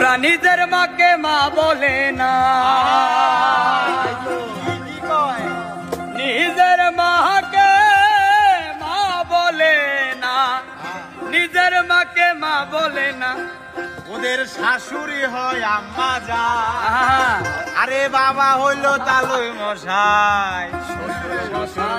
ওরা নিজের মাকে মা বলে না, নিজের মাকে মা বলে না, নিজের মাকে মা বলে না। ওদের শাশুড়ি হয় আম্মা যা, আরে বাবা হইল তালুই মশাই, শ্বশুর মশাই।